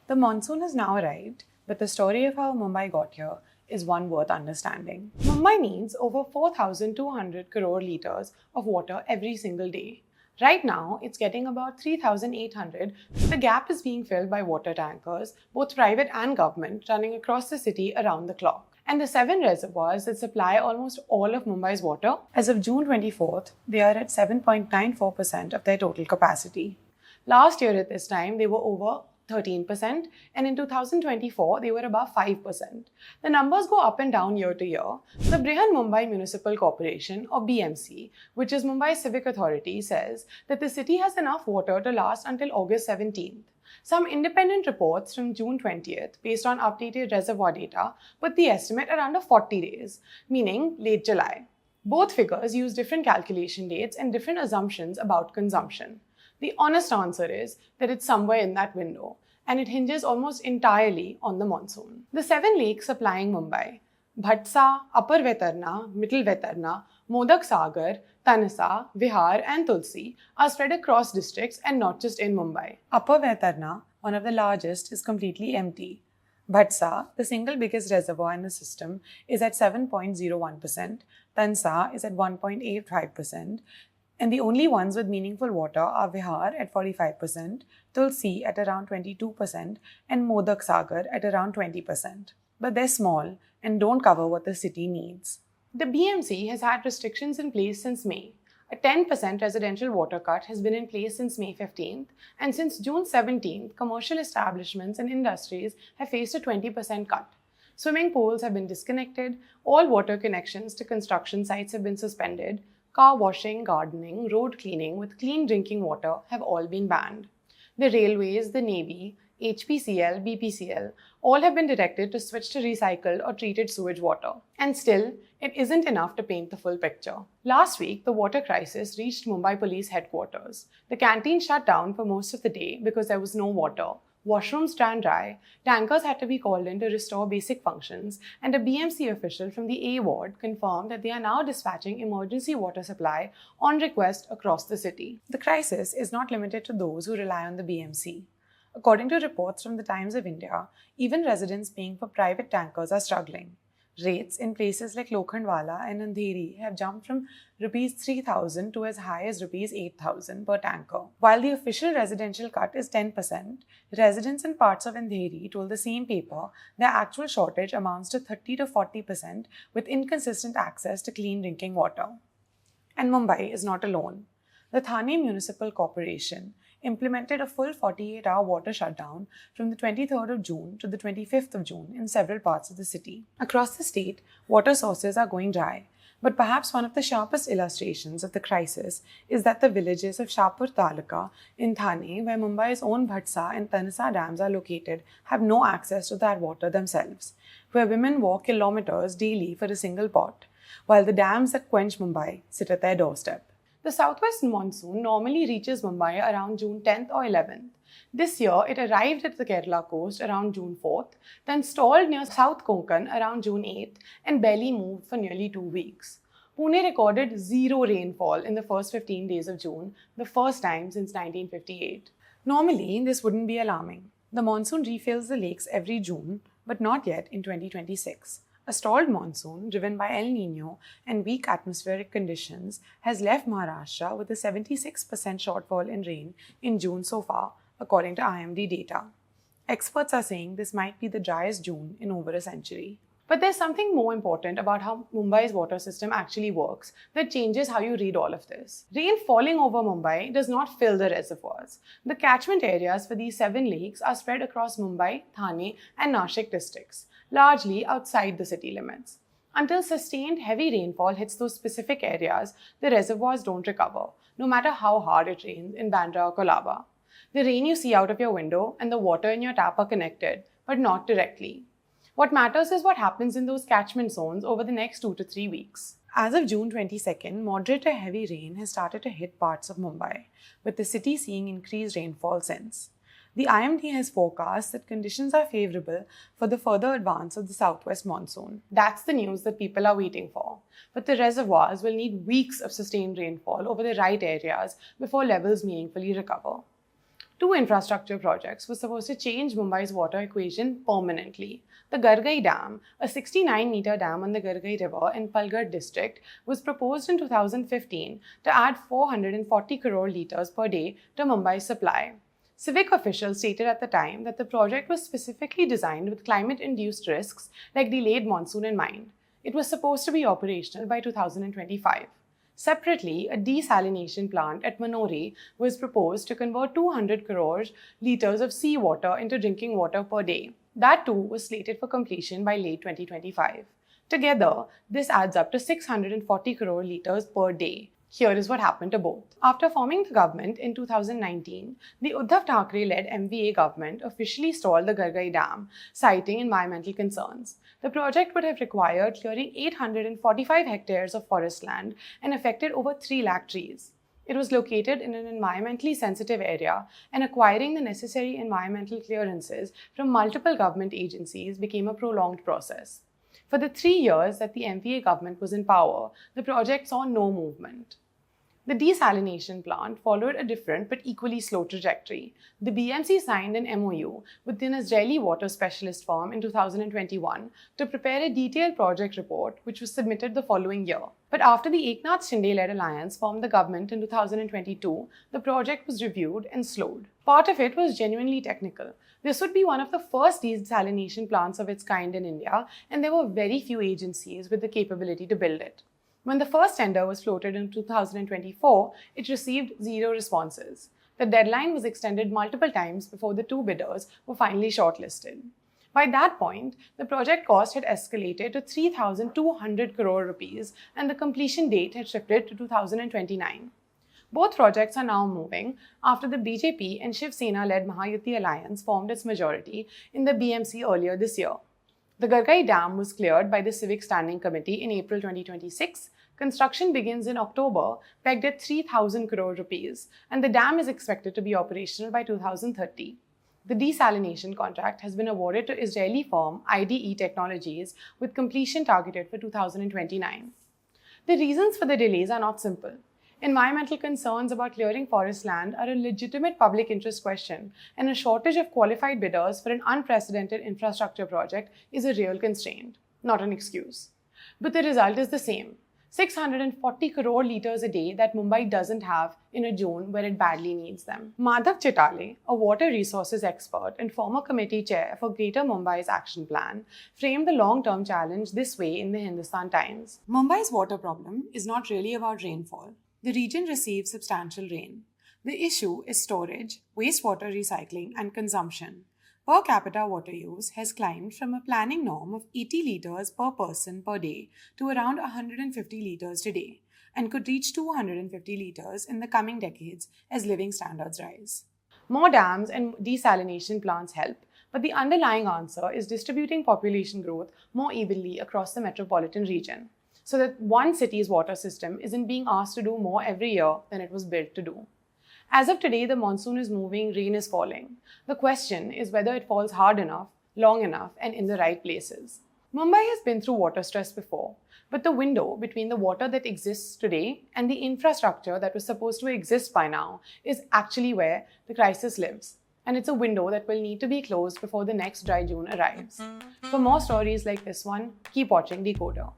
The monsoon has now arrived, but the story of how Mumbai got here is one worth understanding. Mumbai needs over 4,200 crore litres of water every single day. Right now, it's getting about 3,800. The gap is being filled by water tankers, both private and government, running across the city around the clock. And the 7 reservoirs that supply almost all of Mumbai's water, as of June 24th, they are at 7.94% of their total capacity. Last year at this time, they were over 13%, and in 2024, they were above 5%. The numbers go up and down year to year. The Brihan Mumbai Municipal Corporation, or BMC, which is Mumbai's civic authority, says that the city has enough water to last until August 17th. Some independent reports from June 20th, based on updated reservoir data, put the estimate at under 40 days, meaning late July. Both figures use different calculation dates and different assumptions about consumption. The honest answer is that it's somewhere in that window, and it hinges almost entirely on the monsoon. The 7 lakes supplying Mumbai, Bhatsa, Upper Vetarna, Middle Vetarna, Modak Sagar, Tanasa, Vihar and Tulsi are spread across districts and not just in Mumbai. Upper Vetarna, one of the largest, is completely empty. Bhatsa, the single biggest reservoir in the system, is at 7.01%, Tansa is at 1.85%, and the only ones with meaningful water are Vihar at 45%, Tulsi at around 22%, and Modak Sagar at around 20%. But they're small and don't cover what the city needs. The BMC has had restrictions in place since May. A 10% residential water cut has been in place since May 15th, and since June 17th, commercial establishments and industries have faced a 20% cut. Swimming pools have been disconnected, all water connections to construction sites have been suspended, car washing, gardening, road cleaning with clean drinking water have all been banned. The railways, the Navy, HPCL, BPCL, all have been directed to switch to recycled or treated sewage water. And still, it isn't enough to paint the full picture. Last week, the water crisis reached Mumbai Police headquarters. The canteen shut down for most of the day because there was no water. Washrooms ran dry, tankers had to be called in to restore basic functions, and a BMC official from the A ward confirmed that they are now dispatching emergency water supply on request across the city. The crisis is not limited to those who rely on the BMC. According to reports from the Times of India, even residents paying for private tankers are struggling. Rates in places like Lokhandwala and Andheri have jumped from Rs 3,000 to as high as Rs 8,000 per tanker. While the official residential cut is 10%, residents in parts of Andheri told the same paper their actual shortage amounts to 30 to 40% with inconsistent access to clean drinking water. And Mumbai is not alone. The Thane Municipal Corporation implemented a full 48-hour water shutdown from the 23rd of June to the 25th of June in several parts of the city. Across the state, water sources are going dry, but perhaps one of the sharpest illustrations of the crisis is that the villages of Shahpur Taluka in Thane, where Mumbai's own Bhatsa and Tanasa dams are located, have no access to that water themselves, where women walk kilometers daily for a single pot, while the dams that quench Mumbai sit at their doorstep. The southwest monsoon normally reaches Mumbai around June 10th or 11th. This year, it arrived at the Kerala coast around June 4th, then stalled near South Konkan around June 8th, and barely moved for nearly 2 weeks. Pune recorded 0 rainfall in the first 15 days of June, the first time since 1958. Normally, this wouldn't be alarming. The monsoon refills the lakes every June, but not yet in 2026. A stalled monsoon, driven by El Niño and weak atmospheric conditions, has left Maharashtra with a 76% shortfall in rain in June so far, according to IMD data. Experts are saying this might be the driest June in over a century. But there's something more important about how Mumbai's water system actually works that changes how you read all of this. Rain falling over Mumbai does not fill the reservoirs. The catchment areas for these 7 lakes are spread across Mumbai, Thane and Nashik districts, largely outside the city limits. Until sustained heavy rainfall hits those specific areas, the reservoirs don't recover, no matter how hard it rains in Bandra or Colaba. The rain you see out of your window and the water in your tap are connected, but not directly. What matters is what happens in those catchment zones over the next 2 to 3 weeks. As of June 22nd, moderate to heavy rain has started to hit parts of Mumbai, with the city seeing increased rainfall since. The IMD has forecast that conditions are favourable for the further advance of the southwest monsoon. That's the news that people are waiting for. But the reservoirs will need weeks of sustained rainfall over the right areas before levels meaningfully recover. Two infrastructure projects were supposed to change Mumbai's water equation permanently. The Gargai Dam, a 69-meter dam on the Gargai River in Palghar district, was proposed in 2015 to add 440 crore litres per day to Mumbai's supply. Civic officials stated at the time that the project was specifically designed with climate-induced risks like delayed monsoon in mind. It was supposed to be operational by 2025. Separately, a desalination plant at Manori was proposed to convert 200 crore litres of seawater into drinking water per day. That too was slated for completion by late 2025. Together, this adds up to 640 crore litres per day. Here is what happened to both. After forming the government in 2019, the Uddhav Thackeray-led MVA government officially stalled the Gargai Dam, citing environmental concerns. The project would have required clearing 845 hectares of forest land and affected over 3 lakh trees. It was located in an environmentally sensitive area, and acquiring the necessary environmental clearances from multiple government agencies became a prolonged process. For the 3 years that the MVA government was in power, the project saw no movement. The desalination plant followed a different but equally slow trajectory. The BMC signed an MOU with an Israeli water specialist firm in 2021 to prepare a detailed project report, which was submitted the following year. But after the Eknath Shinde-led alliance formed the government in 2022, the project was reviewed and slowed. Part of it was genuinely technical. This would be one of the first desalination plants of its kind in India, and there were very few agencies with the capability to build it. When the first tender was floated in 2024, it received 0 responses. The deadline was extended multiple times before the 2 bidders were finally shortlisted. By that point, the project cost had escalated to 3,200 crore rupees, and the completion date had shifted to 2029. Both projects are now moving after the BJP and Shiv Sena-led Mahayuti alliance formed its majority in the BMC earlier this year. The Gargai Dam was cleared by the Civic Standing Committee in April 2026. Construction begins in October, pegged at 3,000 crore rupees, and the dam is expected to be operational by 2030. The desalination contract has been awarded to Israeli firm IDE Technologies with completion targeted for 2029. The reasons for the delays are not simple. Environmental concerns about clearing forest land are a legitimate public interest question, and a shortage of qualified bidders for an unprecedented infrastructure project is a real constraint, not an excuse. But the result is the same: 640 crore litres a day that Mumbai doesn't have in a zone where it badly needs them. Madhav Chitale, a water resources expert and former committee chair for Greater Mumbai's action plan, framed the long-term challenge this way in the Hindustan Times. Mumbai's water problem is not really about rainfall. The region receives substantial rain. The issue is storage, wastewater recycling, and consumption. Per capita water use has climbed from a planning norm of 80 litres per person per day to around 150 litres today, and could reach 250 litres in the coming decades as living standards rise. More dams and desalination plants help, but the underlying answer is distributing population growth more evenly across the metropolitan region, so that one city's water system isn't being asked to do more every year than it was built to do. As of today, the monsoon is moving, rain is falling. The question is whether it falls hard enough, long enough, and in the right places. Mumbai has been through water stress before, but the window between the water that exists today and the infrastructure that was supposed to exist by now is actually where the crisis lives. And it's a window that will need to be closed before the next dry June arrives. For more stories like this one, keep watching DeKoder.